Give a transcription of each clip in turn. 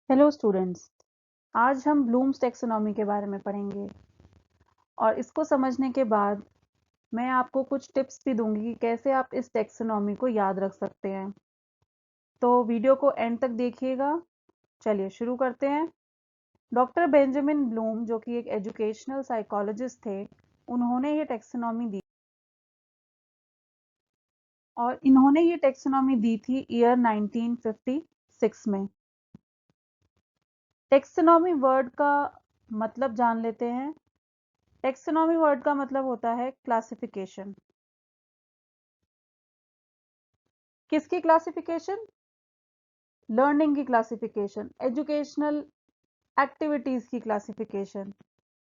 Hello students. आज हम blooms taxonomy के बारे में पढ़ेंगे और इसको समझने के बाद मैं आपको कुछ टिप्स भी दूंगी कि कैसे आप इस टैक्सोनॉमी को याद रख सकते हैं। तो वीडियो को एंड तक देखिएगा। चलिए शुरू करते हैं। डॉक्टर बेंजामिन ब्लूम जो कि एक एजुकेशनल साइकोलॉजिस्ट थे, उन्होंने ये टैक्सोनॉमी दी और इन्होंने ये टैक्सोनॉमी दी थी ईयर 1956 में। टैक्सोनॉमी वर्ड का मतलब जान लेते हैं। टैक्सोनॉमी वर्ड का मतलब होता है क्लासिफिकेशन। किसकी क्लासिफिकेशन? लर्निंग की क्लासिफिकेशन, एजुकेशनल एक्टिविटीज की क्लासिफिकेशन।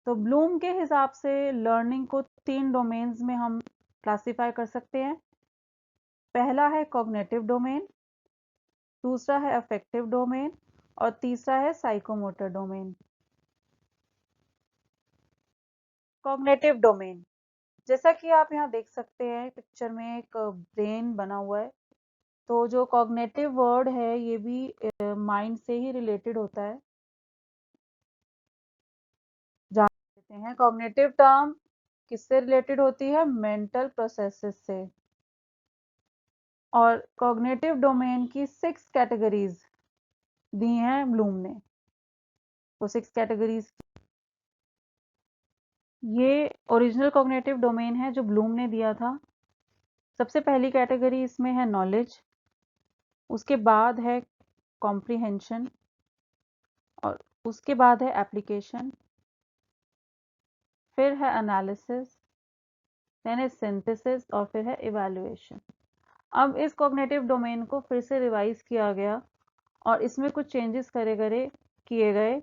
तो ब्लूम के हिसाब से लर्निंग को 3 डोमेन्स में हम क्लासिफाई कर सकते हैं। पहला है कॉग्निटिव डोमेन, दूसरा है अफेक्टिव डोमेन और तीसरा है साइकोमोटर डोमेन। कॉग्निटिव डोमेन, जैसा कि आप यहाँ देख सकते हैं पिक्चर में एक ब्रेन बना हुआ है। तो जो कॉग्निटिव वर्ड है ये भी माइंड से ही रिलेटेड होता है। जान लेते हैं कॉग्निटिव टर्म किससे रिलेटेड होती है? मेंटल प्रोसेसेस से। और कॉग्निटिव डोमेन की 6 कैटेगरीज दी हैं ब्लूम ने। तो 6 कैटेगरीज, ये ओरिजिनल कॉग्निटिव डोमेन है जो ब्लूम ने दिया था। सबसे पहली कैटेगरी इसमें है नॉलेज, उसके बाद है कॉम्प्रिहेंशन और उसके बाद है एप्लीकेशन, फिर है एनालिसिस, देन है सिंथेसिस और फिर है इवैल्यूएशन। अब इस कॉग्निटिव डोमेन को फिर से रिवाइज किया गया और इसमें कुछ चेंजेस किए गए।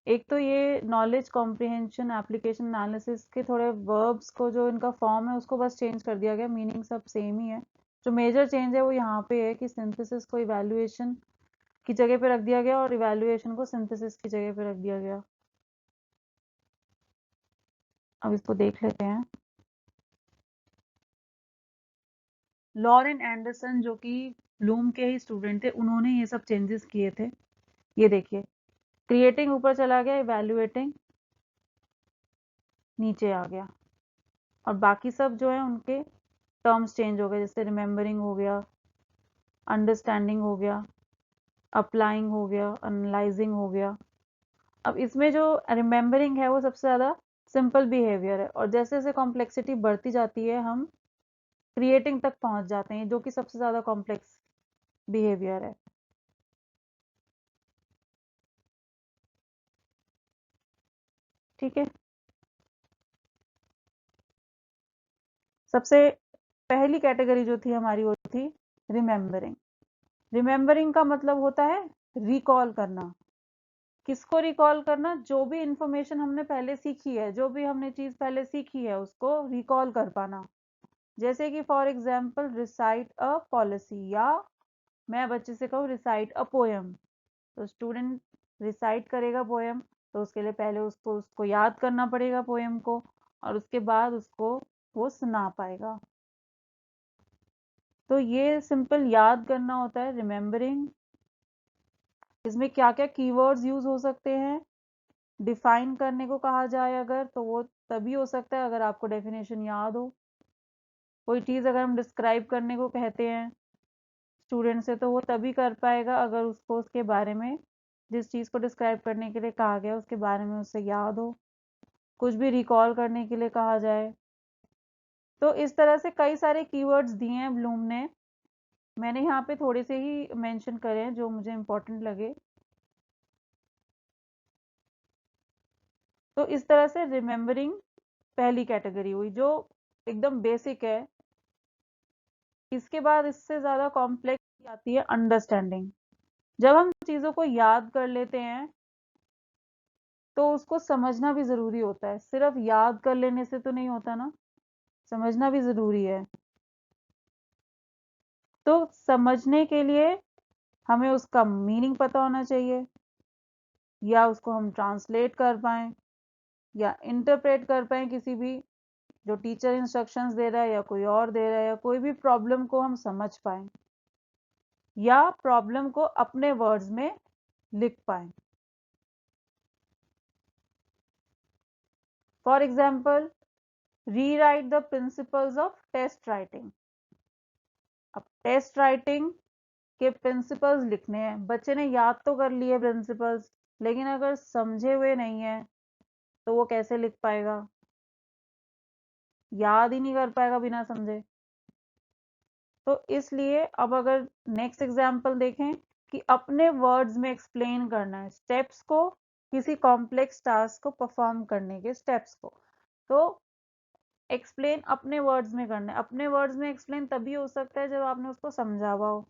एक तो ये नॉलेज, कॉम्प्रिहेंशन, एप्लीकेशन, एनालिसिस के थोड़े वर्ब्स को, जो इनका फॉर्म है उसको बस चेंज कर दिया गया, मीनिंग सब सेम ही है। जो मेजर चेंज है वो यहाँ पे है कि सिंथेसिस को इवैल्यूएशन की जगह पे रख दिया गया और इवैल्यूएशन को सिंथेसिस की जगह पे रख दिया गया। अब इसको देख लेते हैं। लॉरेन एंडरसन जो कि ब्लूम के ही स्टूडेंट थे, उन्होंने ये सब चेंजेस किए थे। ये देखिए, क्रिएटिंग ऊपर चला गया, इवैल्यूएटिंग नीचे आ गया और बाकी सब जो है उनके टर्म्स चेंज हो गए। जैसे रिमेम्बरिंग हो गया, अंडरस्टैंडिंग हो गया, अप्लाइंग हो गया, एनालाइजिंग हो गया। अब इसमें जो रिमेम्बरिंग है वो सबसे ज़्यादा सिंपल बिहेवियर है और जैसे जैसे कॉम्प्लेक्सिटी बढ़ती जाती है हम क्रिएटिंग तक पहुंच जाते हैं, जो कि सबसे ज़्यादा कॉम्प्लेक्स बिहेवियर है। ठीक है, सबसे पहली कैटेगरी जो थी हमारी वो थी रिमेम्बरिंग। रिमेम्बरिंग का मतलब होता है रिकॉल करना। किसको रिकॉल करना? जो भी इंफॉर्मेशन हमने पहले सीखी है, जो भी हमने चीज पहले सीखी है उसको रिकॉल कर पाना। जैसे कि for example recite a policy, या मैं बच्चे से कहूँ रिसाइट अ पोएम, तो स्टूडेंट रिसाइट करेगा पोएम, तो उसके लिए पहले उसको उसको याद करना पड़ेगा पोएम को और उसके बाद उसको वो सुना पाएगा। तो ये सिंपल याद करना होता है रिमेम्बरिंग। इसमें क्या क्या कीवर्ड्स यूज हो सकते हैं? डिफाइन करने को कहा जाए अगर, तो वो तभी हो सकता है अगर आपको डेफिनेशन याद हो। कोई चीज़ अगर हम डिस्क्राइब करने को कहते हैं स्टूडेंट से, तो वो तभी कर पाएगा अगर उसको उसके बारे में, जिस चीज़ को डिस्क्राइब करने के लिए कहा गया उसके बारे में उसे याद हो। कुछ भी रिकॉल करने के लिए कहा जाए, तो इस तरह से कई सारे कीवर्ड्स दिए हैं ब्लूम ने। मैंने यहाँ पे थोड़े से ही मेंशन करे हैं जो मुझे इम्पोर्टेंट लगे। तो इस तरह से रिमेम्बरिंग पहली कैटेगरी हुई जो एकदम बेसिक है। इसके बाद इससे ज़्यादा कॉम्प्लेक्स आती है अंडरस्टैंडिंग। जब हम चीज़ों को याद कर लेते हैं तो उसको समझना भी ज़रूरी होता है। सिर्फ याद कर लेने से तो नहीं होता ना, समझना भी ज़रूरी है। तो समझने के लिए हमें उसका मीनिंग पता होना चाहिए, या उसको हम ट्रांसलेट कर पाएँ या इंटरप्रेट कर पाएँ, किसी भी जो टीचर इंस्ट्रक्शंस दे रहा है या कोई और दे रहा है, या कोई भी प्रॉब्लम को हम समझ पाएँ या प्रॉब्लम को अपने वर्ड्स में लिख पाए। For example, rewrite the principles of test writing. अब टेस्ट राइटिंग के प्रिंसिपल्स लिखने हैं, बच्चे ने याद तो कर लिए प्रिंसिपल्स, लेकिन अगर समझे हुए नहीं है तो वो कैसे लिख पाएगा? याद ही नहीं कर पाएगा बिना समझे। तो इसलिए अब अगर नेक्स्ट एग्जाम्पल देखें कि अपने वर्ड्स में एक्सप्लेन करना है स्टेप्स को, किसी कॉम्प्लेक्स टास्क को परफॉर्म करने के स्टेप्स को, तो एक्सप्लेन अपने वर्ड्स में करना है। अपने वर्ड्स में एक्सप्लेन तभी हो सकता है जब आपने उसको समझा हुआ हो।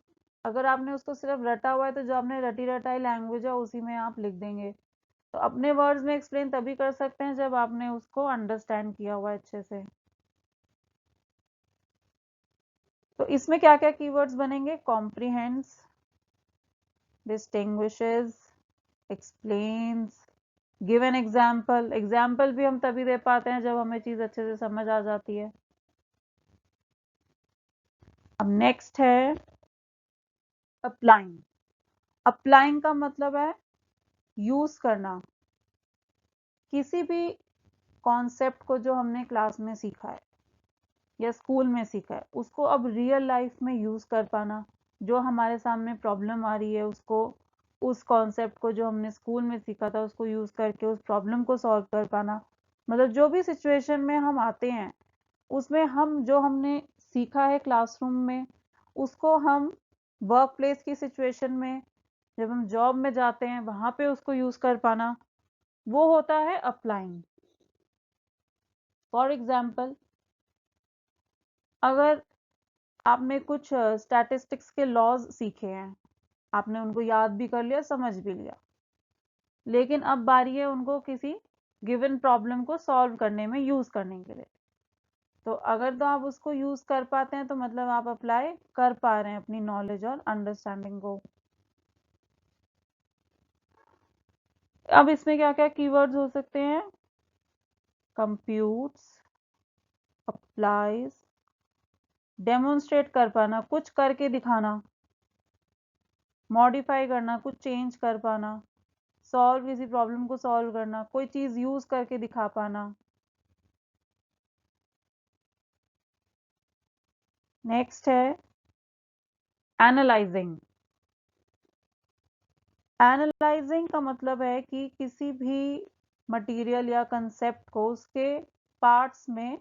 अगर आपने उसको सिर्फ रटा हुआ है तो जो आपने रटी रटाई लैंग्वेज है उसी में आप लिख देंगे। तो अपने वर्ड्स में एक्सप्लेन तभी कर सकते हैं जब आपने उसको अंडरस्टैंड किया हुआ है अच्छे से। तो इसमें क्या क्या कीवर्ड्स बनेंगे? Comprehends, distinguishes, explains, give an example. Example भी हम तभी दे पाते हैं जब हमें चीज अच्छे से समझ आ जाती है। अब नेक्स्ट है अप्लाइंग। अप्लाइंग का मतलब है यूज करना। किसी भी कॉन्सेप्ट को जो हमने क्लास में सीखा है या स्कूल में सीखा है उसको अब रियल लाइफ में यूज कर पाना। जो हमारे सामने प्रॉब्लम आ रही है उसको, उस कॉन्सेप्ट को जो हमने स्कूल में सीखा था उसको यूज करके उस प्रॉब्लम को सॉल्व कर पाना। मतलब जो भी सिचुएशन में हम आते हैं उसमें हम जो हमने सीखा है क्लासरूम में उसको हम वर्क प्लेस की सिचुएशन में, जब हम जॉब में जाते हैं वहां पे उसको यूज कर पाना, वो होता है अप्लाइंग। फॉर एग्जाम्पल, अगर आपने कुछ स्टैटिस्टिक्स के लॉज सीखे हैं, आपने उनको याद भी कर लिया, समझ भी लिया, लेकिन अब बारी है उनको किसी गिवन प्रॉब्लम को सॉल्व करने में यूज करने के लिए। तो अगर तो आप उसको यूज कर पाते हैं तो मतलब आप अप्लाई कर पा रहे हैं अपनी नॉलेज और अंडरस्टैंडिंग को। अब इसमें क्या क्या कीवर्ड्स हो सकते हैं? कंप्यूट्स, अप्लाइज, डेमोन्स्ट्रेट कर पाना, कुछ करके दिखाना, मॉडिफाई करना, कुछ चेंज कर पाना, सॉल्व, किसी प्रॉब्लम को सॉल्व करना, कोई चीज यूज करके दिखा पाना। नेक्स्ट है एनालाइजिंग। एनालाइजिंग का मतलब है कि किसी भी मटेरियल या कंसेप्ट को उसके पार्ट्स में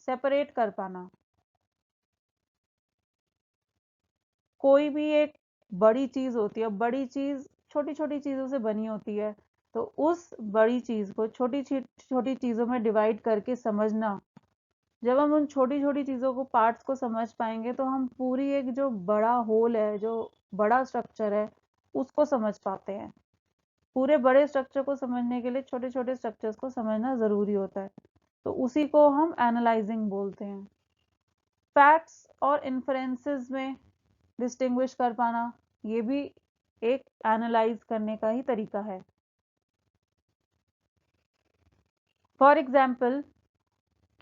सेपरेट कर पाना। कोई भी एक बड़ी चीज होती है, बड़ी चीज छोटी छोटी चीजों से बनी होती है, तो उस बड़ी चीज को छोटी छोटी चीजों में डिवाइड करके समझना। जब हम उन छोटी छोटी चीजों को, पार्ट्स को समझ पाएंगे तो हम पूरी एक जो बड़ा होल है, जो बड़ा स्ट्रक्चर है, उसको समझ पाते हैं। पूरे बड़े स्ट्रक्चर को समझने के लिए छोटे छोटे स्ट्रक्चर्स को समझना जरूरी होता है, तो उसी को हम एनालाइजिंग बोलते हैं। फैक्ट्स और इन्फरेंसेस में डिस्टिंग्विश कर पाना, ये भी एक एनालाइज करने का ही तरीका है। फॉर एग्जाम्पल,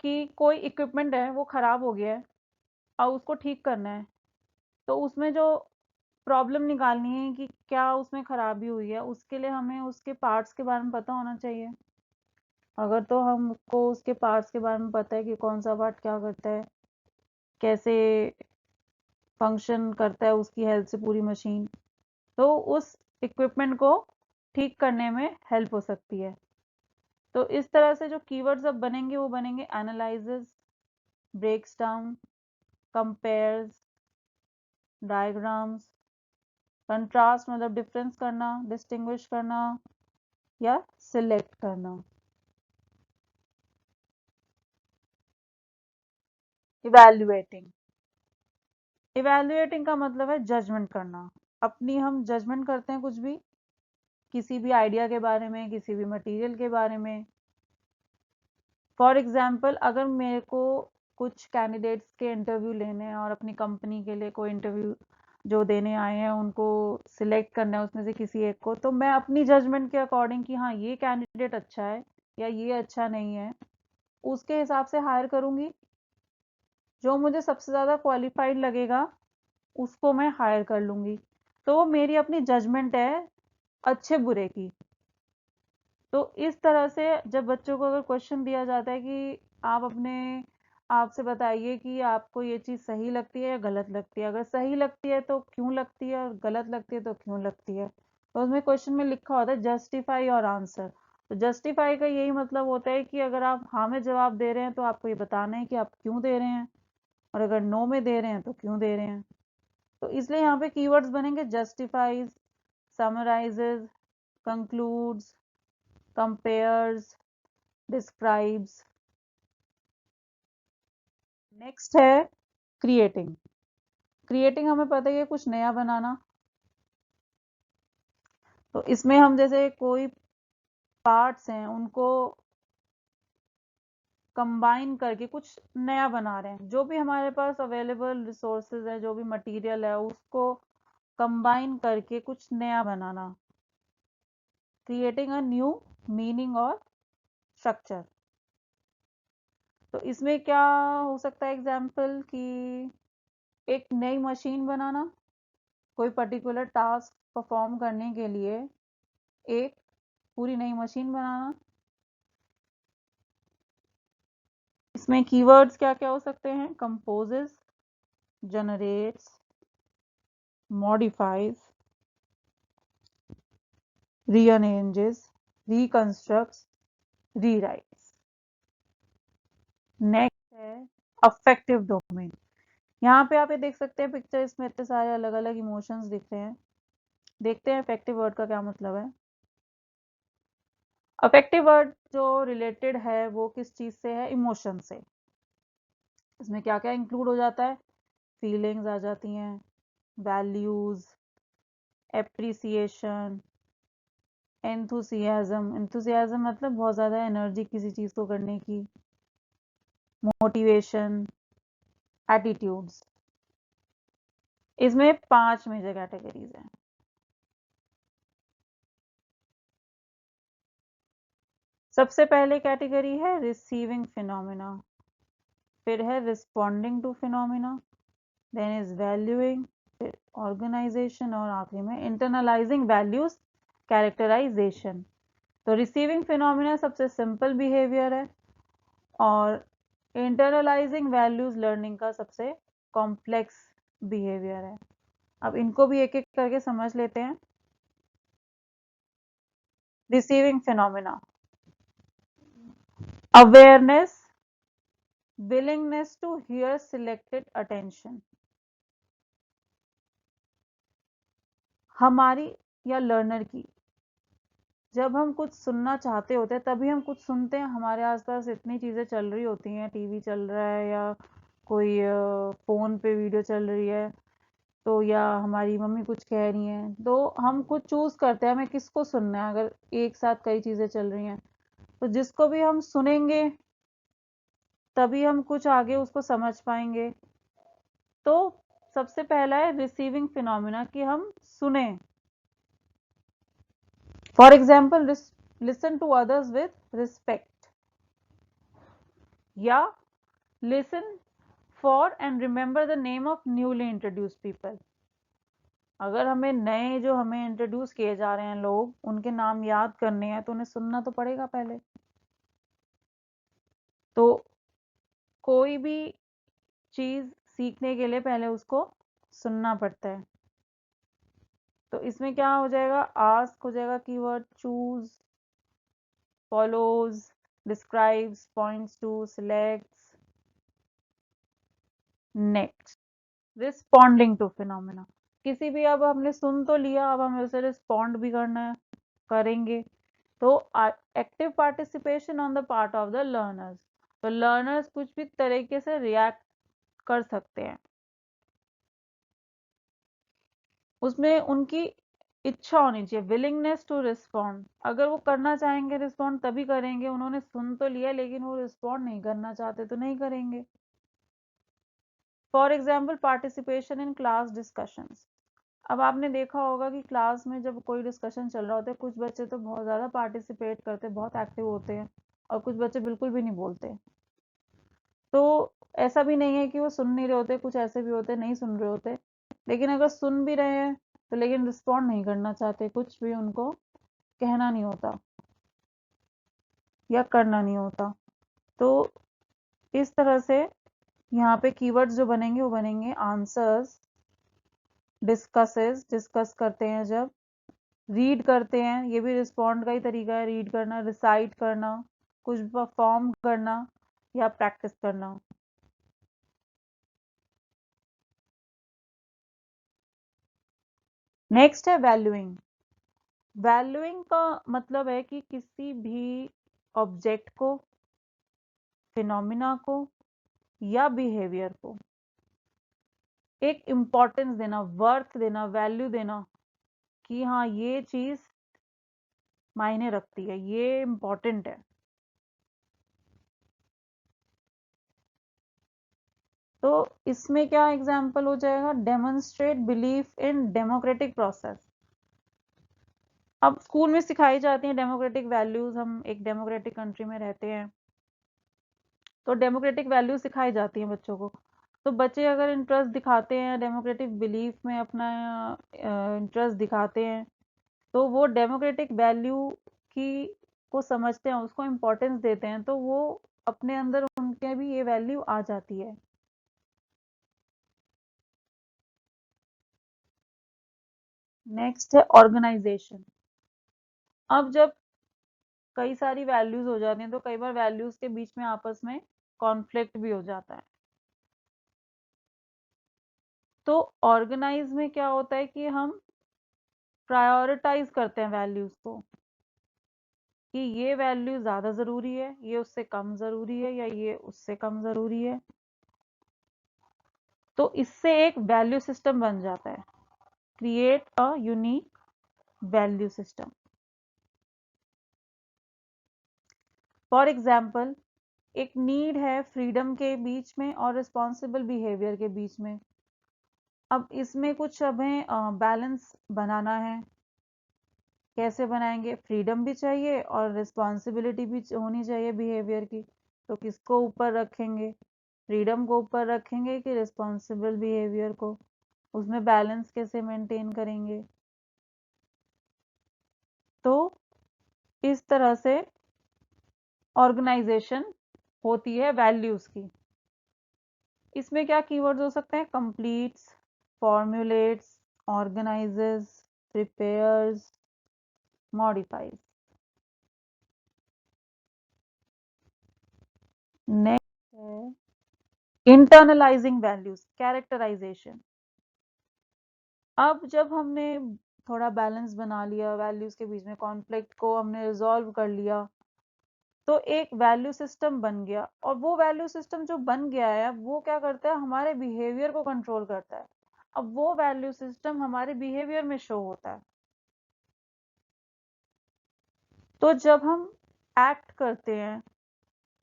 कि कोई इक्विपमेंट है वो खराब हो गया है और उसको ठीक करना है, तो उसमें जो प्रॉब्लम निकालनी है कि क्या उसमें खराबी हुई है, उसके लिए हमें उसके पार्ट्स के बारे में पता होना चाहिए। अगर तो हमको उसके पार्ट्स के बारे में पता है कि कौन सा पार्ट क्या करता है, कैसे फंक्शन करता है उसकी हेल्प से पूरी मशीन, तो उस इक्विपमेंट को ठीक करने में हेल्प हो सकती है। तो इस तरह से जो कीवर्ड्स अब बनेंगे वो बनेंगे analyses, breaks down, compares, diagrams, contrast मतलब डिफरेंस करना, डिस्टिंग्विश करना या सिलेक्ट करना। इवैल्यूएटिंग। इवैल्यूएटिंग का मतलब है जजमेंट करना। अपनी हम जजमेंट करते हैं कुछ भी, किसी भी आइडिया के बारे में, किसी भी मटेरियल के बारे में। फॉर एग्जाम्पल, अगर मेरे को कुछ कैंडिडेट्स के इंटरव्यू लेने हैं और अपनी कंपनी के लिए कोई इंटरव्यू जो देने आए हैं उनको सिलेक्ट करना है उसमें से किसी एक को, तो मैं अपनी जजमेंट के अकॉर्डिंग कि हाँ ये कैंडिडेट अच्छा है या ये अच्छा नहीं है, उसके हिसाब से हायर करूंगी। जो मुझे सबसे ज़्यादा क्वालिफाइड लगेगा उसको मैं हायर कर लूंगी। तो वो मेरी अपनी जजमेंट है अच्छे बुरे की। तो इस तरह से जब बच्चों को अगर क्वेश्चन दिया जाता है कि आप अपने आप से बताइए कि आपको ये चीज़ सही लगती है या गलत लगती है, अगर सही लगती है तो क्यों लगती है और गलत लगती है तो क्यों लगती है, तो उसमें क्वेश्चन में लिखा होता है जस्टिफाई और आंसर। तो जस्टिफाई का यही मतलब होता है कि अगर आप हाँ में जवाब दे रहे हैं तो आपको ये बताना है कि आप क्यों दे रहे हैं, और अगर नो में दे रहे हैं तो क्यों दे रहे हैं। तो इसलिए यहाँ पे कीवर्ड्स बनेंगे justifies, summarises, concludes, compares, describes. Next है क्रिएटिंग। क्रिएटिंग हमें पता ही है कुछ नया बनाना। तो इसमें हम जैसे कोई पार्ट्स हैं उनको कंबाइन करके कुछ नया बना रहे हैं, जो भी हमारे पास अवेलेबल रिसोर्सेज है, जो भी मटेरियल है उसको कंबाइन करके कुछ नया बनाना, क्रिएटिंग अ न्यू मीनिंग और स्ट्रक्चर। तो इसमें क्या हो सकता है एग्जाम्पल कि एक नई मशीन बनाना, कोई पर्टिकुलर टास्क परफॉर्म करने के लिए एक पूरी नई मशीन बनाना। इसमें कीवर्ड्स क्या क्या हो सकते हैं, कंपोजेस, जनरेट्स, मॉडिफाइज, रीअरेंजेस, रिकंस्ट्रक्ट्स, रीराइट्स। नेक्स्ट है अफेक्टिव डोमेन। यहाँ पे आप ये देख सकते हैं पिक्चर, इसमें इतने सारे अलग अलग इमोशंस दिख रहे हैं। देखते हैं अफेक्टिव वर्ड का क्या मतलब है। अफेक्टिव वर्ड जो रिलेटेड है वो किस चीज से है, इमोशन से। इसमें क्या क्या इंक्लूड हो जाता है, फीलिंग्स आ जाती हैं, वैल्यूज, एप्रिसिएशन, एंथुसियाज्म। एंथुसियाज्म मतलब बहुत ज्यादा एनर्जी किसी चीज को करने की, मोटिवेशन, एटीट्यूड्स। इसमें 5 मेजर कैटेगरीज हैं। सबसे पहले कैटेगरी है रिसीविंग फिनोमिना, फिर है responding to phenomena, then is valuing, फिर ऑर्गेनाइजेशन, और आखिरी में इंटरनलाइजिंग वैल्यूज, कैरेक्टराइजेशन। तो रिसीविंग फिनोमिना सबसे सिंपल बिहेवियर है, और इंटरनलाइजिंग वैल्यूज लर्निंग का सबसे कॉम्प्लेक्स बिहेवियर है। अब इनको भी एक एक करके समझ लेते हैं। Receiving phenomena, awareness, willingness to hear selected attention। हमारी या लर्नर की, जब हम कुछ सुनना चाहते होते हैं तभी हम कुछ सुनते हैं, हमारे आसपास इतनी चीजें चल रही होती हैं, टीवी चल रहा है या कोई फोन पे वीडियो चल रही है, तो या हमारी मम्मी कुछ कह रही हैं, तो हम कुछ चूज करते हैं हमें किसको सुनना है। अगर एक साथ कई चीजें चल रही हैं तो जिसको भी हम सुनेंगे तभी हम कुछ आगे उसको समझ पाएंगे। तो सबसे पहला है रिसीविंग फिनोमिना कि हम सुने। For example, listen to others with respect, या listen for and remember the name of newly introduce people. अगर हमें नए जो हमें इंट्रोड्यूस किए जा रहे हैं लोग, उनके नाम याद करने हैं तो उन्हें सुनना तो पड़ेगा पहले। तो कोई भी चीज सीखने के लिए पहले उसको सुनना पड़ता है। तो इसमें क्या हो जाएगा, आस्क हो जाएगा keyword, choose, follows, describes, points to, selects। Next, responding to phenomena. किसी भी, अब हमने सुन तो लिया, अब हमें उसे रिस्पॉन्ड भी करना है, करेंगे। तो active participation on the part of the learners. तो लर्नर्स कुछ भी तरीके से रिएक्ट कर सकते हैं, उसमें उनकी इच्छा होनी चाहिए, विलिंगनेस टू रिस्पॉन्ड। अगर वो करना चाहेंगे रिस्पॉन्ड तभी करेंगे, उन्होंने सुन तो लिया लेकिन वो रिस्पॉन्ड नहीं करना चाहते तो नहीं करेंगे। For example, participation in class discussions. अब आपने देखा होगा कि क्लास में जब कोई डिस्कशन चल रहा होता है, कुछ बच्चे तो बहुत ज़्यादा पार्टिसिपेट करते हैं, बहुत एक्टिव होते हैं, और कुछ बच्चे बिल्कुल भी नहीं बोलते। तो ऐसा भी नहीं है कि वो सुन नहीं रहे होते, कुछ ऐसे भी होते हैं नहीं सुन रहे होते, लेकिन अगर सुन भी रहे हैं तो लेकिन रिस्पॉन्ड नहीं करना चाहते, कुछ भी उनको कहना नहीं होता या करना नहीं होता। तो इस तरह से यहाँ पे कीवर्ड्स जो बनेंगे वो बनेंगे आंसर्स, डिस्कसेस, डिस्कस करते हैं जब, रीड करते हैं, ये भी रिस्पॉन्ड का ही तरीका है, रीड करना, रिसाइट करना, कुछ परफॉर्म करना या प्रैक्टिस करना। नेक्स्ट है वैल्यूइंग। वैल्यूइंग का मतलब है कि किसी भी ऑब्जेक्ट को, फिनोमिना को या बिहेवियर को एक इम्पोर्टेंस देना, वर्थ देना, वैल्यू देना कि हाँ ये चीज मायने रखती है, ये इम्पोर्टेंट है। तो इसमें क्या एग्जाम्पल हो जाएगा, demonstrate belief in democratic process. अब स्कूल में सिखाई जाती हैं डेमोक्रेटिक वैल्यूज, हम एक डेमोक्रेटिक कंट्री में रहते हैं तो डेमोक्रेटिक वैल्यूज सिखाई जाती हैं बच्चों को। तो बच्चे अगर इंटरेस्ट दिखाते हैं डेमोक्रेटिक बिलीफ में, अपना इंटरेस्ट दिखाते हैं, तो वो डेमोक्रेटिक वैल्यू की को समझते हैं, उसको इम्पोर्टेंस देते हैं, तो वो अपने अंदर उनके भी ये वैल्यू आ जाती है। नेक्स्ट है ऑर्गेनाइजेशन। अब जब कई सारी वैल्यूज हो जाती हैं तो कई बार वैल्यूज के बीच में आपस में कॉन्फ्लिक्ट भी हो जाता है। तो ऑर्गेनाइज में क्या होता है कि हम प्रायोरिटाइज करते हैं वैल्यूज को, कि ये वैल्यू ज्यादा जरूरी है, ये उससे कम जरूरी है, या ये उससे कम जरूरी है। तो इससे एक वैल्यू सिस्टम बन जाता है, create a unique value system. For example, एक नीड है फ्रीडम के बीच में और रिस्पॉन्सिबल बिहेवियर के बीच में। अब इसमें कुछ हमें बैलेंस बनाना है। कैसे बनाएंगे, फ्रीडम भी चाहिए और रिस्पॉन्सिबिलिटी भी होनी चाहिए बिहेवियर की। तो किसको ऊपर रखेंगे, फ्रीडम को ऊपर रखेंगे कि रिस्पॉन्सिबल बिहेवियर को, उसमें बैलेंस कैसे मेंटेन करेंगे। तो इस तरह से ऑर्गेनाइजेशन होती है वैल्यूज की। इसमें क्या कीवर्ड्स हो सकते हैं, completes, formulates, organises, prepares, modifies. Next है इंटरनलाइजिंग वैल्यूज, कैरेक्टराइजेशन। अब जब हमने थोड़ा बैलेंस बना लिया, वैल्यूज के बीच में कॉन्फ्लिक्ट को हमने रिजॉल्व कर लिया, तो एक वैल्यू सिस्टम बन गया। और वो वैल्यू सिस्टम जो बन गया है वो क्या करता है, हमारे बिहेवियर को कंट्रोल करता है। अब वो वैल्यू सिस्टम हमारे बिहेवियर में शो होता है। तो जब हम एक्ट करते हैं,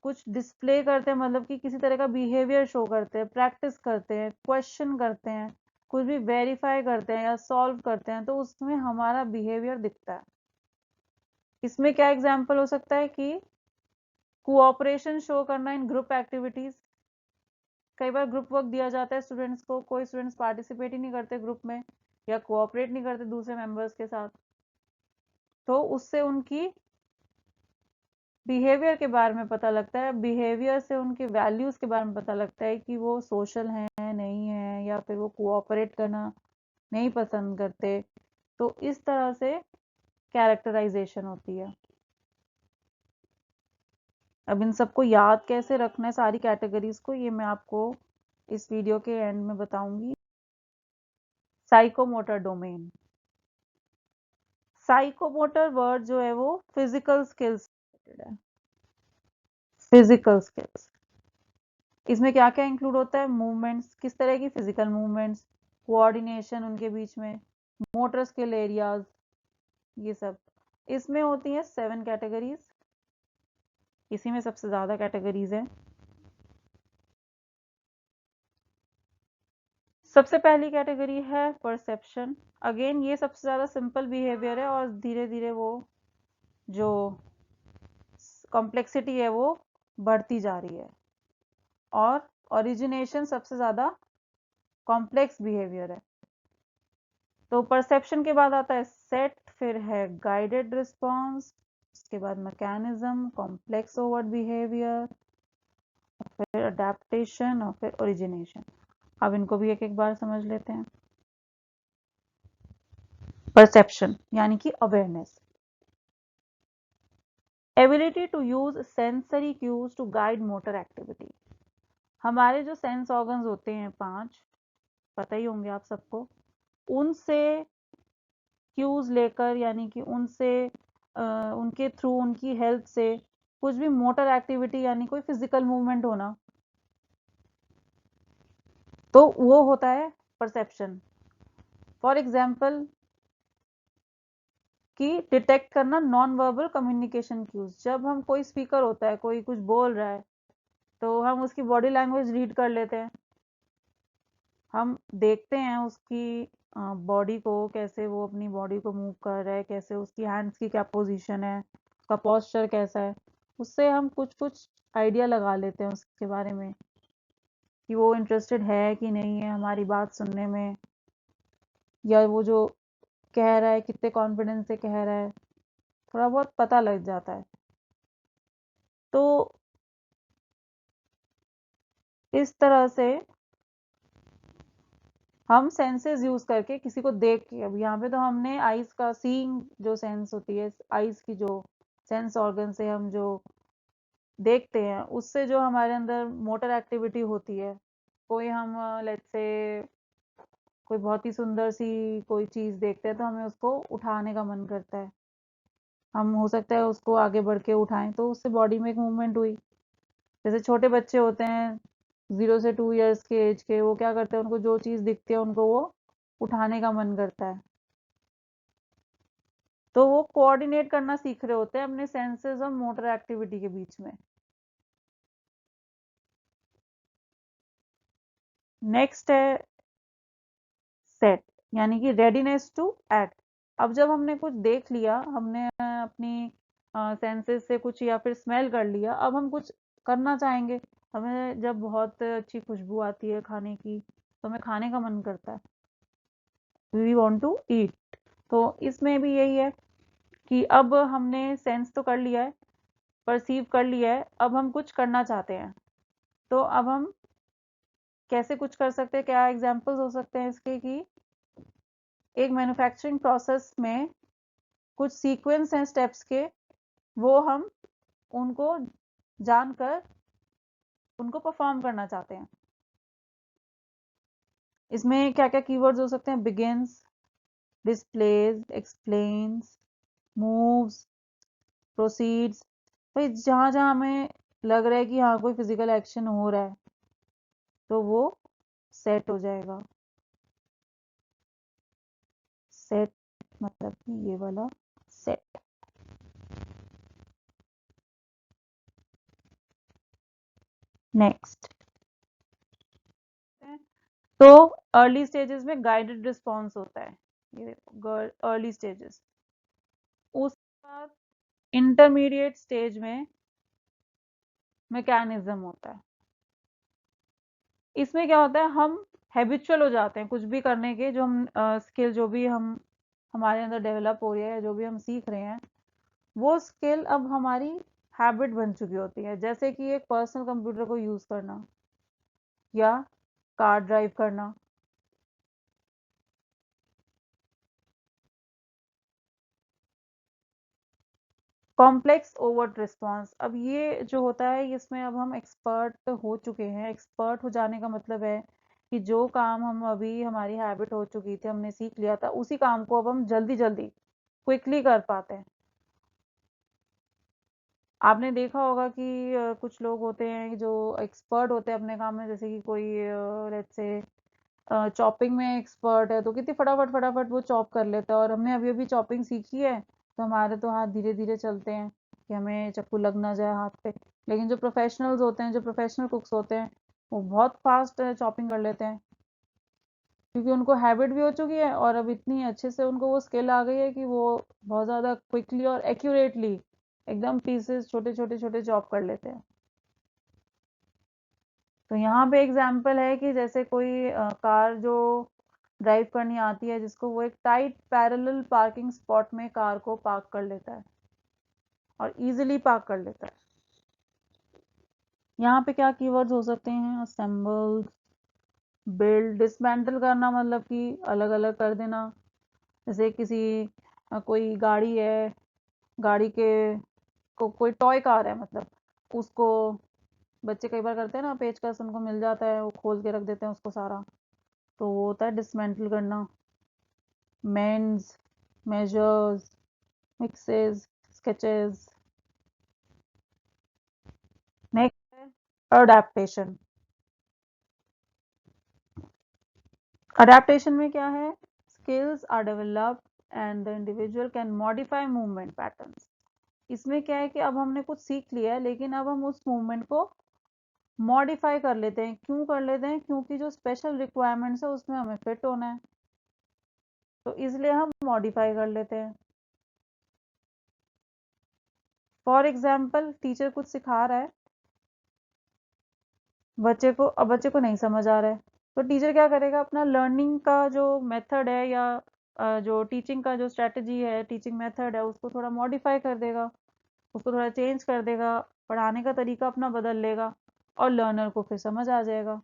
कुछ डिस्प्ले करते हैं, मतलब कि किसी तरह का बिहेवियर शो करते हैं, प्रैक्टिस करते हैं, क्वेश्चन करते हैं, कुछ भी वेरीफाई करते हैं या सॉल्व करते हैं, तो उसमें हमारा बिहेवियर दिखता है। इसमें क्या एग्जाम्पल हो सकता है कि कोऑपरेशन शो करना इन ग्रुप एक्टिविटीज। कई बार ग्रुप वर्क दिया जाता है स्टूडेंट्स को, कोई स्टूडेंट्स पार्टिसिपेट ही नहीं करते ग्रुप में या कोऑपरेट नहीं करते दूसरे मेंबर्स के साथ, तो उससे उनकी बिहेवियर के बारे में पता लगता है, बिहेवियर से उनके वैल्यूज के बारे में पता लगता है कि वो सोशल हैं नहीं है, या फिर वो कोऑपरेट करना नहीं पसंद करते। तो इस तरह से कैरेक्टराइजेशन होती है। अब इन सबको याद कैसे रखना है सारी कैटेगरीज को, ये मैं आपको इस वीडियो के एंड में बताऊंगी। Psychomotor domain. साइकोमोटर वर्ड जो है वो फिजिकल स्किल्स है। फिजिकल स्किल्स, इसमें क्या क्या इंक्लूड होता है, मूवमेंट्स, किस तरह की फिजिकल मूवमेंट्स, कोऑर्डिनेशन उनके बीच में, मोटर स्किल एरियाज, ये सब। इसमें होती है 7 कैटेगरीज, इसी में सबसे ज्यादा कैटेगरीज है। सबसे पहली कैटेगरी है परसेप्शन। अगेन ये सबसे ज्यादा सिंपल बिहेवियर है और धीरे धीरे वो जो कॉम्प्लेक्सिटी है वो बढ़ती जा रही है, और ओरिजिनेशन सबसे ज्यादा कॉम्प्लेक्स बिहेवियर है। तो परसेप्शन के बाद आता है सेट, फिर है गाइडेड रिस्पॉन्स, उसके बाद मैकेनिज्म, कॉम्प्लेक्स ओवर्ट बिहेवियर, फिर अडेप्टेशन और फिर ओरिजिनेशन। अब इनको भी एक एक बार समझ लेते हैं। परसेप्शन यानी कि awareness, ability to use sensory cues to guide motor activity. हमारे जो सेंस ऑर्गन्स होते हैं 5, पता ही होंगे आप सबको, उनसे क्यूज लेकर यानी कि उनसे उनके थ्रू, उनकी हेल्प से कुछ भी मोटर एक्टिविटी यानी कोई फिजिकल मूवमेंट होना, तो वो होता है परसेप्शन। फॉर एग्जाम्पल कि डिटेक्ट करना नॉन वर्बल कम्युनिकेशन क्यूज, जब हम कोई स्पीकर होता है, कोई कुछ बोल रहा है, तो हम उसकी बॉडी लैंग्वेज रीड कर लेते हैं, हम देखते हैं उसकी बॉडी को, कैसे वो अपनी बॉडी को मूव कर रहा है, कैसे उसकी हैंड्स की क्या पोजीशन है, उसका पोस्चर कैसा है, उससे हम कुछ कुछ आइडिया लगा लेते हैं उसके बारे में कि वो इंटरेस्टेड है कि नहीं है हमारी बात सुनने में, या वो जो कह रहा है कितने कॉन्फिडेंस से कह रहा है, थोड़ा बहुत पता लग जाता है। तो इस तरह से हम सेंसेस यूज करके किसी को देख के, अब यहाँ पे तो हमने आईज का सीइंग जो सेंस होती है, आईज की जो सेंस ऑर्गन से हम जो देखते हैं, उससे जो हमारे अंदर मोटर एक्टिविटी होती है, कोई हम लेट्स से कोई बहुत ही सुंदर सी कोई चीज देखते हैं तो हमें उसको उठाने का मन करता है, हम हो सकता है उसको आगे बढ़ के उठाएं, तो उससे बॉडी में एक मूवमेंट हुई। जैसे छोटे बच्चे होते हैं 0 से 2 इयर्स के एज के, वो क्या करते हैं, उनको जो चीज दिखती है उनको वो उठाने का मन करता है, तो वो कोऑर्डिनेट करना सीख रहे होते हैं अपने सेंसेस और मोटर एक्टिविटी के बीच में। नेक्स्ट है सेट, यानी कि रेडीनेस टू एक्ट। अब जब हमने कुछ देख लिया, हमने अपनी सेंसेस से कुछ या फिर स्मेल कर लिया, अब हम कुछ करना चाहेंगे, हमें जब बहुत अच्छी खुशबू आती है खाने की तो हमें खाने का मन करता है, वी वांट टू ईट। तो इसमें भी यही है कि अब हमने सेंस तो कर लिया है, परसीव कर लिया है, अब हम कुछ करना चाहते हैं, तो अब हम कैसे कुछ कर सकते हैं, क्या एग्जांपल्स हो सकते हैं इसके, कि एक मैन्युफैक्चरिंग प्रोसेस में कुछ सीक्वेंस हैं स्टेप्स के, वो हम उनको जानकर उनको परफॉर्म करना चाहते हैं। इसमें क्या क्या कीवर्ड्स हो सकते हैं, begins, displays, explains, moves, proceeds. भाई जहां जहां हमें लग रहा है कि हाँ कोई फिजिकल एक्शन हो रहा है तो वो सेट हो जाएगा। सेट मतलब कि ये वाला सेट। नेक्स्ट, तो अर्ली स्टेजेस में गाइडेड रिस्पॉन्स होता है, ये देखो अर्ली स्टेजेस। उसके बाद इंटरमीडिएट स्टेज में मैकेनिज्म होता है। इसमें क्या होता है, हम हैबिचुअल हो जाते हैं कुछ भी करने के, जो हम स्किल जो भी हम हमारे अंदर डेवलप हो रही है, जो भी हम सीख रहे हैं, वो स्किल अब हमारी हैबिट बन चुकी होती है। जैसे कि एक पर्सनल कंप्यूटर को यूज करना या कार ड्राइव करना। कॉम्प्लेक्स ओवर्ट रिस्पॉन्स, अब ये जो होता है इसमें अब हम एक्सपर्ट हो चुके हैं। एक्सपर्ट हो जाने का मतलब है कि जो काम हम अभी हमारी हैबिट हो चुकी थी, हमने सीख लिया था, उसी काम को अब हम जल्दी जल्दी क्विकली कर पाते हैं। आपने देखा होगा कि कुछ लोग होते हैं जो एक्सपर्ट होते हैं अपने काम में, जैसे कि कोई लेट्स से चॉपिंग में एक्सपर्ट है तो कितनी फटाफट फटाफट वो चॉप कर लेता है, और हमने अभी अभी चॉपिंग सीखी है तो हमारे तो हाथ धीरे धीरे चलते हैं कि हमें चाकू लग ना जाए हाथ पे। लेकिन जो प्रोफेशनल्स होते हैं, जो प्रोफेशनल कुक्स होते हैं, वो बहुत फास्ट चॉपिंग कर लेते हैं, क्योंकि उनको हैबिट भी हो चुकी है और अब इतनी अच्छे से उनको वो स्किल आ गई है कि वो बहुत ज़्यादा क्विकली और एक्यूरेटली एकदम पीसेस छोटे छोटे छोटे चॉप कर लेते हैं। तो यहाँ पे एग्जाम्पल है कि जैसे कोई कार जो ड्राइव करनी आती है जिसको, वो एक टाइट पैरेलल पार्किंग स्पॉट में कार को पार्क कर लेता है और इजीली पार्क कर लेता है। यहाँ पे क्या कीवर्ड्स हो सकते हैं? असेंबल, बिल्ड, डिसमेंटल करना मतलब कि अलग अलग कर देना। जैसे किसी कोई गाड़ी है, गाड़ी के कोई टॉय कार है, मतलब उसको बच्चे कई बार करते हैं ना, पेचकस उनको मिल जाता है, वो खोल के रख देते हैं उसको सारा, तो वो होता है डिसमेंटल करना। Mends, measures, mixes, sketches. Next है अडेप्टेशन। अडेप्टेशन में क्या है? Skills are developed and the individual can modify movement patterns. इसमें क्या है कि अब हमने कुछ सीख लिया है, लेकिन अब हम उस मूवमेंट को मॉडिफाई कर लेते हैं। क्यों कर लेते हैं? क्योंकि जो स्पेशल रिक्वायरमेंट्स है उसमें हमें फिट होना है, तो इसलिए हम मॉडिफाई कर लेते हैं। फॉर एग्जाम्पल, टीचर कुछ सिखा रहा है बच्चे को, अब बच्चे को नहीं समझ आ रहा है, तो टीचर क्या करेगा? अपना लर्निंग का जो मेथड है या जो टीचिंग का जो स्ट्रेटजी है, टीचिंग मेथड है, उसको थोड़ा मॉडिफाई कर देगा, उसको थोड़ा चेंज कर देगा, पढ़ाने का तरीका अपना बदल लेगा और लर्नर को फिर समझ आ जाएगा।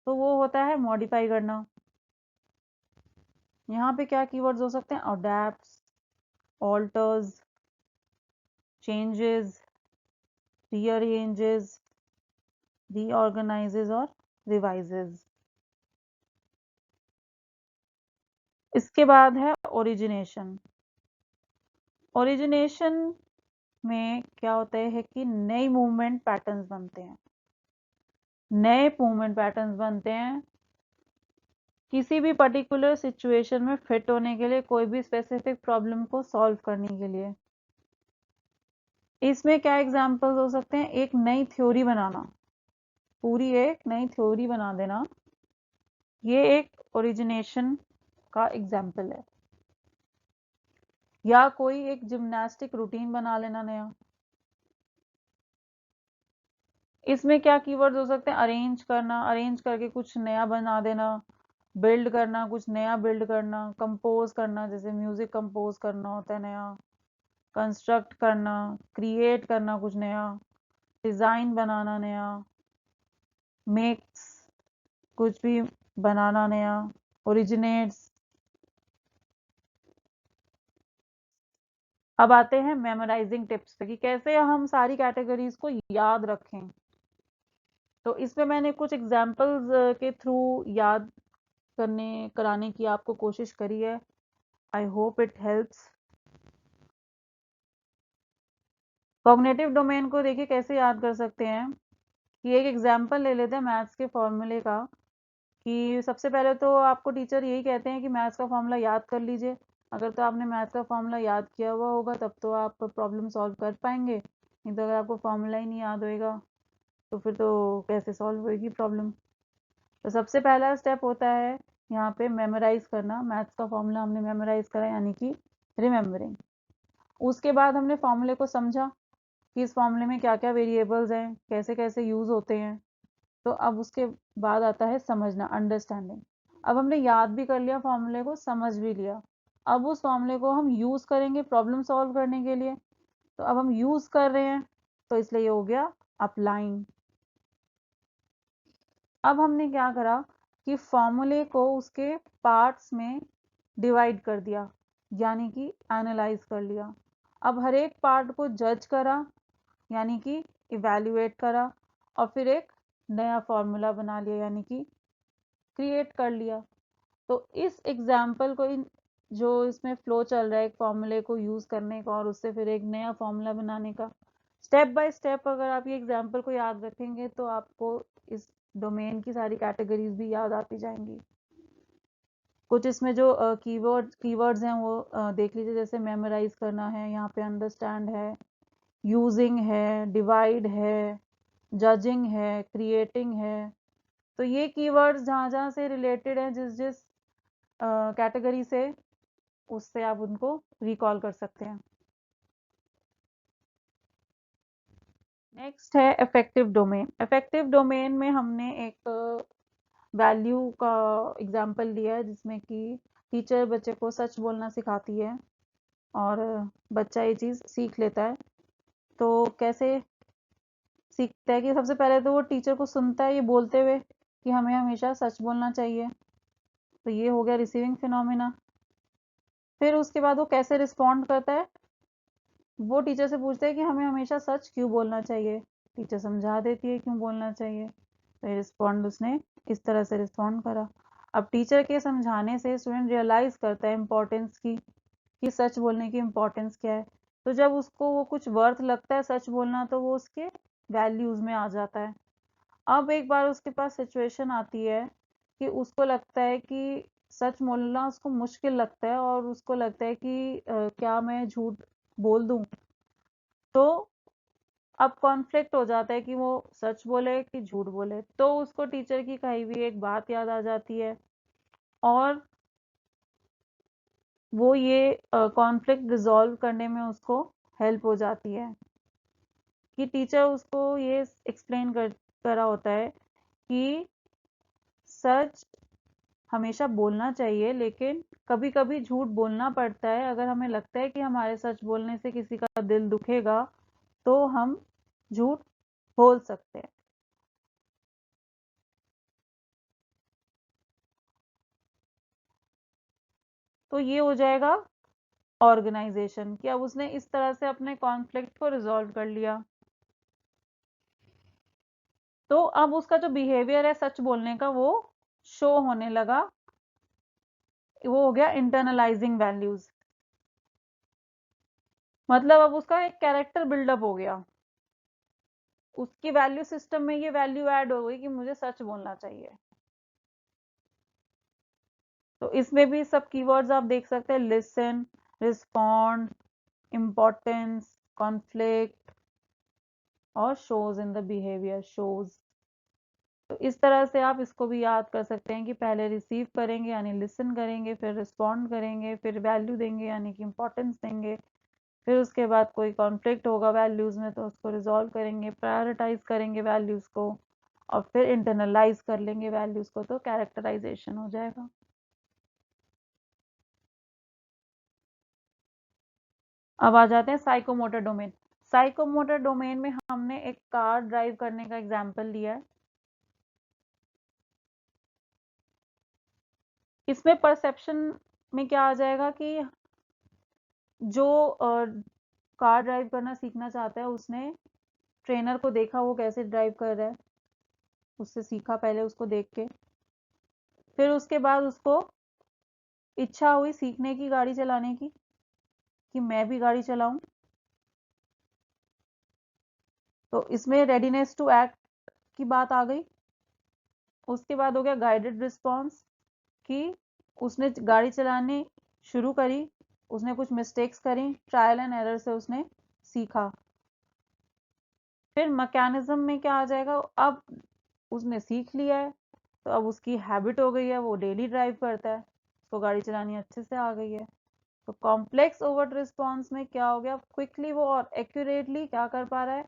तो वो होता है मॉडिफाई करना। यहाँ पे क्या कीवर्ड्स हो सकते हैं? अडैप्ट्स, ऑल्टर्स, चेंजेस, रीअरेंजेस, रीऑर्गेनाइजेस और रिवाइजेस। इसके बाद है ओरिजिनेशन। ओरिजिनेशन में क्या होता है कि नए मूवमेंट पैटर्न्स बनते हैं। नए मूवमेंट पैटर्न्स बनते हैं किसी भी पर्टिकुलर सिचुएशन में फिट होने के लिए, कोई भी स्पेसिफिक प्रॉब्लम को सॉल्व करने के लिए। इसमें क्या एग्जांपल्स हो सकते हैं? एक नई थ्योरी बनाना, पूरी एक नई थ्योरी बना देना, ये एक ओरिजिनेशन का एग्जाम्पल है। या कोई एक जिम्नास्टिक रूटीन बना लेना नया। इसमें क्या कीवर्ड्स हो सकते हैं? अरेंज करना, अरेंज करके कुछ नया बना देना, बिल्ड करना, कुछ नया बिल्ड करना, कंपोज करना, जैसे म्यूजिक कंपोज करना होता है नया, कंस्ट्रक्ट करना, क्रिएट करना कुछ नया, डिजाइन बनाना नया, मेक्स कुछ भी बनाना नया, ओरिजिनेट्स। अब आते हैं मेमोराइजिंग टिप्स पे कि कैसे हम सारी कैटेगरीज को याद रखें। तो इसमें मैंने कुछ एग्जांपल्स के थ्रू याद कराने की आपको कोशिश करी है। I hope it helps. Cognitive domain को देखिए कैसे याद कर सकते हैं कि एक एग्जांपल ले लेते हैं मैथ्स के फॉर्मूले का, कि सबसे पहले तो आपको टीचर यही कहते हैं कि मैथ्स का फॉर्मूला याद कर लीजिए। अगर तो आपने मैथ्स का फॉर्मूला याद किया हुआ होगा तब तो आप प्रॉब्लम सॉल्व कर पाएंगे, नहीं तो अगर आपको फॉर्मूला ही नहीं याद होएगा तो फिर तो कैसे सॉल्व होएगी प्रॉब्लम। तो सबसे पहला स्टेप होता है यहाँ पे मेमोराइज करना। मैथ्स का फॉर्मूला हमने मेमोराइज करा, यानी कि रिमेम्बरिंग। उसके बाद हमने फॉर्मूले को समझा कि इस फॉर्मूले में क्या क्या वेरिएबल्स हैं, कैसे कैसे यूज होते हैं। तो अब उसके बाद आता है समझना, अंडरस्टैंडिंग। अब हमने याद भी कर लिया फॉर्मूले को, समझ भी लिया, अब उस फॉर्मूले को हम यूज करेंगे प्रॉब्लम सॉल्व करने के लिए। तो अब हम यूज कर रहे हैं, तो इसलिए ये हो गया अप्लाइंग। अब हमने क्या करा कि फॉर्मूले को उसके पार्ट्स में डिवाइड कर दिया, यानी कि एनालाइज कर लिया। अब हर एक पार्ट को जज करा, यानी कि इवैल्यूएट करा, और फिर एक नया फॉर्मूला बना लिया, यानी कि क्रिएट कर लिया। तो इस एग्जाम्पल को जो इसमें फ्लो चल रहा है एक फॉर्मूले को यूज करने का और उससे फिर एक नया फॉर्मूला बनाने का, स्टेप बाय स्टेप अगर आप ये एग्जाम्पल को याद रखेंगे तो आपको इस डोमेन की सारी कैटेगरीज भी याद आती जाएंगी। कुछ इसमें जो कीवर्ड्स हैं वो देख लीजिए, जैसे मेमोराइज करना है, यहाँ पे अंडरस्टैंड है, यूजिंग है, डिवाइड है, जजिंग है, क्रिएटिंग है। तो ये कीवर्ड्स जहाँ जहाँ से रिलेटेड हैं जिस जिस कैटेगरी से, उससे आप उनको रिकॉल कर सकते हैं। नेक्स्ट है इफेक्टिव डोमेन। इफेक्टिव डोमेन में हमने एक वैल्यू का एग्जाम्पल लिया है, जिसमें कि टीचर बच्चे को सच बोलना सिखाती है और बच्चा ये चीज़ सीख लेता है। तो कैसे सीखता है कि सबसे पहले तो वो टीचर को सुनता है ये बोलते हुए कि हमें हमेशा सच बोलना चाहिए। तो ये हो गया रिसीविंग फिनोमिना। फिर उसके बाद वो कैसे रिस्पॉन्ड करता है, वो टीचर से पूछता है कि हमें हमेशा सच क्यों बोलना चाहिए। टीचर समझा देती है क्यों बोलना चाहिए। तो रिस्पॉन्ड उसने इस तरह से रिस्पॉन्ड करा। अब टीचर के समझाने से स्टूडेंट रियलाइज करता है इम्पोर्टेंस की, कि सच बोलने की इम्पोर्टेंस क्या है। तो जब उसको वो कुछ वर्थ लगता है सच बोलना, तो वो उसके वैल्यूज में आ जाता है। अब एक बार उसके पास सिचुएशन आती है कि उसको लगता है कि सच बोलना उसको मुश्किल लगता है और उसको लगता है कि क्या मैं झूठ बोल दूं। तो अब कॉन्फ्लिक्ट हो जाता है कि वो सच बोले कि झूठ बोले। तो उसको टीचर की कही हुई एक बात याद आ जाती है और वो ये कॉन्फ्लिक्ट रिजॉल्व करने में उसको हेल्प हो जाती है कि टीचर उसको ये एक्सप्लेन करा होता है कि सच हमेशा बोलना चाहिए, लेकिन कभी कभी झूठ बोलना पड़ता है। अगर हमें लगता है कि हमारे सच बोलने से किसी का दिल दुखेगा, तो हम झूठ बोल सकते हैं। तो ये हो जाएगा ऑर्गेनाइजेशन, कि अब उसने इस तरह से अपने कॉन्फ्लिक्ट को रिजॉल्व कर लिया। तो अब उसका जो बिहेवियर है सच बोलने का, वो शो होने लगा। वो हो गया इंटरनलाइजिंग वैल्यूज। मतलब अब उसका एक कैरेक्टर बिल्डअप हो गया, उसकी वैल्यू सिस्टम में ये वैल्यू ऐड हो गई कि मुझे सच बोलना चाहिए। तो इसमें भी सब कीवर्ड्स आप देख सकते हैं, लिसन, रिस्पॉन्ड, इम्पोर्टेंस, कॉन्फ्लिक्ट और shows in the behaviour, shows. तो इस तरह से आप इसको भी याद कर सकते हैं कि पहले रिसीव करेंगे यानी लिसन करेंगे, फिर रिस्पॉन्ड करेंगे, फिर वैल्यू देंगे यानी कि इंपॉर्टेंस देंगे, फिर उसके बाद कोई कॉन्फ्लिक्ट होगा वैल्यूज में तो उसको रिजॉल्व करेंगे, प्रायोरिटाइज करेंगे वैल्यूज को, और फिर इंटरनलाइज कर लेंगे वैल्यूज को, तो कैरेक्टराइजेशन हो जाएगा। अब आ जाते हैं साइकोमोटर डोमेन। साइकोमोटर डोमेन में हमने एक कार ड्राइव करने का एग्जाम्पल लिया है। इसमें परसेप्शन में क्या आ जाएगा कि जो कार ड्राइव करना सीखना चाहता है, उसने ट्रेनर को देखा वो कैसे ड्राइव कर रहा है, उससे सीखा पहले उसको देख के। फिर उसके बाद उसको इच्छा हुई सीखने की गाड़ी चलाने की, कि मैं भी गाड़ी चलाऊं। तो इसमें रेडीनेस टू एक्ट की बात आ गई। उसके बाद हो गया गाइडेड रिस्पॉन्स, कि उसने गाड़ी चलानी शुरू करी, उसने कुछ मिस्टेक्स करी, ट्रायल एंड एरर से उसने सीखा। फिर मैकेनिज्म में क्या आ जाएगा, अब उसने सीख लिया है तो अब उसकी हैबिट हो गई है, वो डेली ड्राइव करता है, उसको गाड़ी चलानी अच्छे से आ गई है। तो कॉम्प्लेक्स ओवर्ट रिस्पॉन्स में क्या हो गया, क्विकली वो और एक्यूरेटली क्या कर पा रहा है,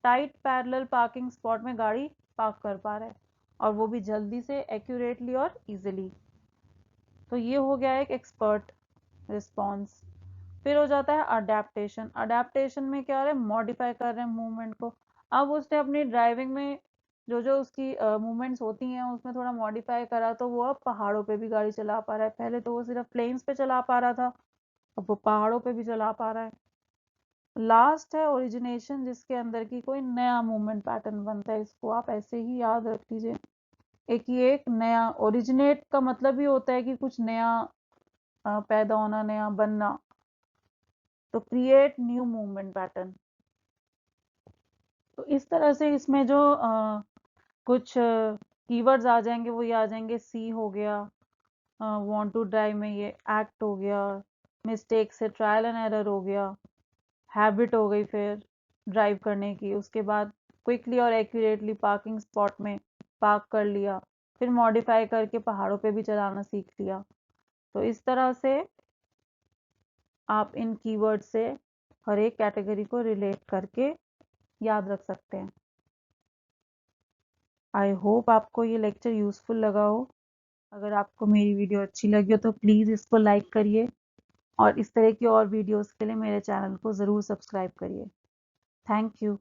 टाइट पैरेलल पार्किंग स्पॉट में गाड़ी पार्क कर पा रहा है, और वो भी जल्दी से, एक्यूरेटली और इजीली। तो ये हो गया एक एक्सपर्ट रिस्पॉन्स। फिर हो जाता है अडेप्टेशन। अडेप्टेशन में क्या हो रहा है, मॉडिफाई कर रहे हैं मूवमेंट को। अब उसने अपनी ड्राइविंग में जो जो उसकी मूवमेंट्स होती हैं उसमें थोड़ा मॉडिफाई करा, तो वो अब पहाड़ों पे भी गाड़ी चला पा रहा है। पहले तो वो सिर्फ प्लेन्स पे चला पा रहा था, अब वो पहाड़ों पे भी चला पा रहा है। लास्ट है ओरिजिनेशन, जिसके अंदर की कोई नया मूवमेंट पैटर्न बनता है। इसको आप ऐसे ही याद रख लीजिए, एक ये एक नया, ओरिजिनेट का मतलब ही होता है कि कुछ नया पैदा होना, नया बनना। तो क्रिएट न्यू मूवमेंट पैटर्न। तो इस तरह से इसमें जो कुछ कीवर्ड्स आ जाएंगे वो ये आ जाएंगे, सी हो गया, वांट टू ड्राइव में ये एक्ट हो गया, मिस्टेक से ट्रायल एंड एरर हो गया, हैबिट हो गई फिर ड्राइव करने की, उसके बाद क्विकली और एक्यूरेटली पार्किंग स्पॉट में पार्क कर लिया, फिर मॉडिफाई करके पहाड़ों पे भी चलाना सीख लिया। तो इस तरह से आप इन कीवर्ड से हर एक कैटेगरी को रिलेट करके याद रख सकते हैं। आई होप आपको ये लेक्चर यूज़फुल लगा हो। अगर आपको मेरी वीडियो अच्छी लगी हो तो प्लीज़ इसको लाइक करिए और इस तरह की और वीडियोस के लिए मेरे चैनल को ज़रूर सब्सक्राइब करिए। Thank you.